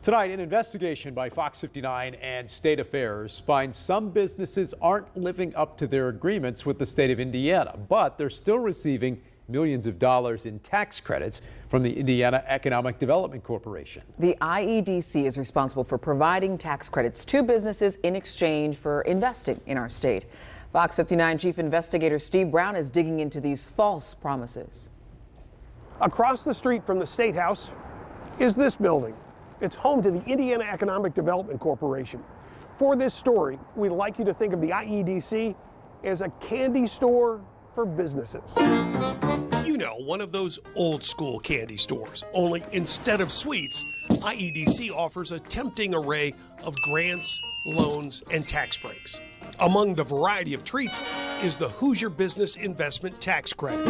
Tonight, an investigation by Fox 59 and State Affairs finds some businesses aren't living up to their agreements with the state of Indiana, but they're still receiving millions of dollars in tax credits from the Indiana Economic Development Corporation. The IEDC is responsible for providing tax credits to businesses in exchange for investing in our state. Fox 59 Chief Investigator Steve Brown is digging into these false promises. Across the street from the State House is this building. It's home to the Indiana Economic Development Corporation. For this story, we'd like you to think of the IEDC as a candy store for businesses. You know, one of those old school candy stores, only instead of sweets, IEDC offers a tempting array of grants, loans, and tax breaks. Among the variety of treats is the Hoosier Business Investment Tax Credit.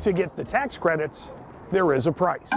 To get the tax credits, there is a price.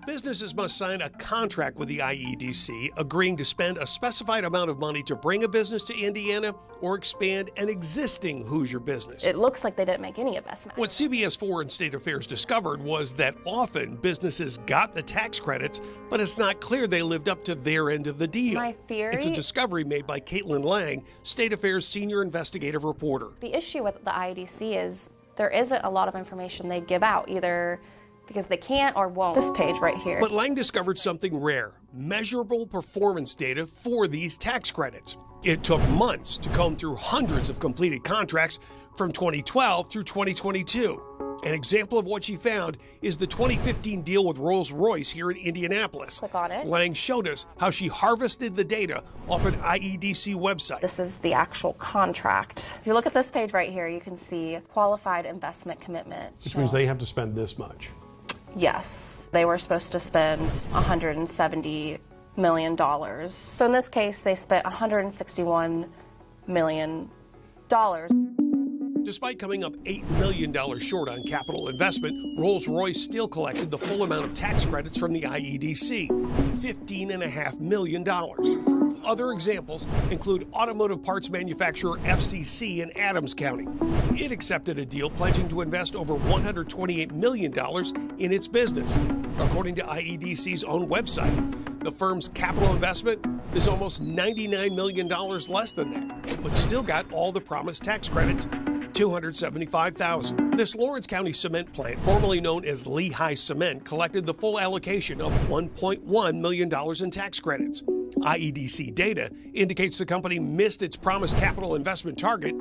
Businesses must sign a contract with the IEDC, agreeing to spend a specified amount of money to bring a business to Indiana or expand an existing Hoosier business. It looks like they didn't make any investment. What CBS 4 and State Affairs discovered was that often businesses got the tax credits, but it's not clear they lived up to their end of the deal. My theory? It's a discovery made by Caitlin Lang, State Affairs senior investigative reporter. The issue with the IEDC is there isn't a lot of information they give out, either because they can't or won't. This page right here. But Lang discovered something rare, measurable performance data for these tax credits. It took months to comb through hundreds of completed contracts from 2012 through 2022. An example of what she found is the 2015 deal with Rolls-Royce here in Indianapolis. Click on it. Lang showed us how she harvested the data off an IEDC website. This is the actual contract. If you look at this page right here, you can see qualified investment commitment. Which means they have to spend this much. Yes, they were supposed to spend $170 million. So in this case, they spent $161 million. Despite coming up $8 million short on capital investment, Rolls-Royce still collected the full amount of tax credits from the IEDC, $15.5 million. Other examples include automotive parts manufacturer FCC in Adams County. It accepted a deal pledging to invest over $128 million in its business. According to IEDC's own website, the firm's capital investment is almost $99 million less than that, but still got all the promised tax credits, $275,000. This Lawrence County cement plant, formerly known as Lehigh Cement, collected the full allocation of $1.1 million in tax credits. IEDC data indicates the company missed its promised capital investment target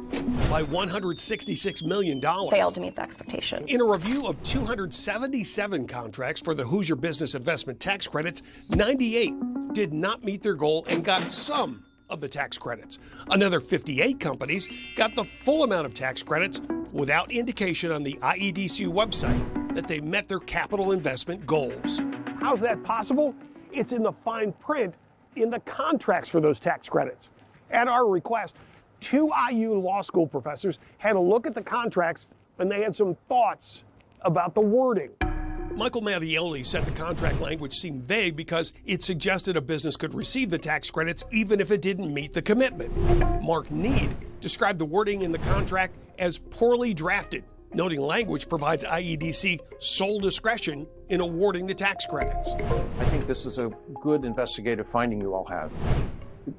by $166 million. Failed to meet the expectation. In a review of 277 contracts for the Hoosier Business Investment Tax Credits, 98 did not meet their goal and got some of the tax credits. Another 58 companies got the full amount of tax credits without indication on the IEDC website that they met their capital investment goals. How's that possible? It's in the fine print in the contracts for those tax credits. At our request, 2 IU law school professors had a look at the contracts and they had some thoughts about the wording. Michael Mattioli said the contract language seemed vague because it suggested a business could receive the tax credits even if it didn't meet the commitment. Mark Need described the wording in the contract as poorly drafted, noting language provides IEDC sole discretion in awarding the tax credits. I think this is a good investigative finding you all have.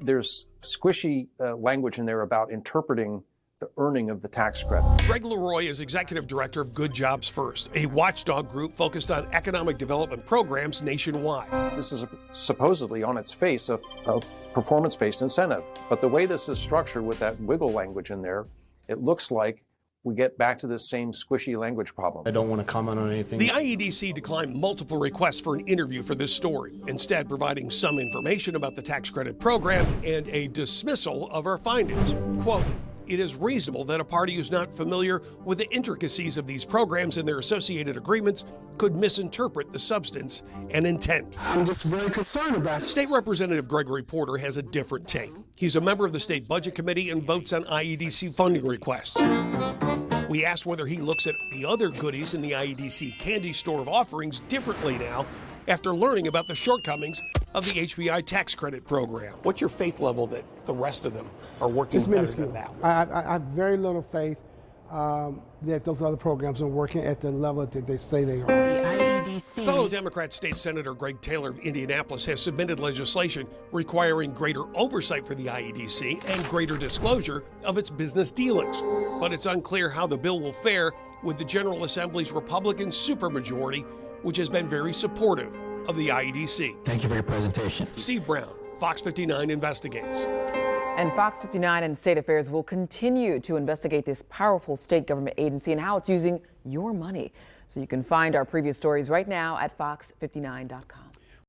There's squishy language in there about interpreting the earning of the tax credit. Greg Leroy is executive director of Good Jobs First, a watchdog group focused on economic development programs nationwide. This is supposedly on its face a performance-based incentive, but the way this is structured with that wiggle language in there, it looks like we get back to this same squishy language problem. I don't want to comment on anything. The IEDC declined multiple requests for an interview for this story, instead providing some information about the tax credit program and a dismissal of our findings. Quote, "It is reasonable that a party who's not familiar with the intricacies of these programs and their associated agreements could misinterpret the substance and intent." I'm just very concerned about it. State Representative Gregory Porter has a different take. He's a member of the State Budget Committee and votes on IEDC funding requests. We asked whether he looks at the other goodies in the IEDC candy store of offerings differently now after learning about the shortcomings of the HBI tax credit program. What's your faith level that the rest of them are working better than that? I have very little faith that those other programs are working at the level that they say they are. The IEDC see. Fellow Democrat State Senator Greg Taylor of Indianapolis has submitted legislation requiring greater oversight for the IEDC and greater disclosure of its business dealings. But it's unclear how the bill will fare with the General Assembly's Republican supermajority, which has been very supportive of the IEDC. Thank you for your presentation. Steve Brown, Fox 59 Investigates. And Fox 59 and State Affairs will continue to investigate this powerful state government agency and how it's using your money. So you can find our previous stories right now at fox59.com.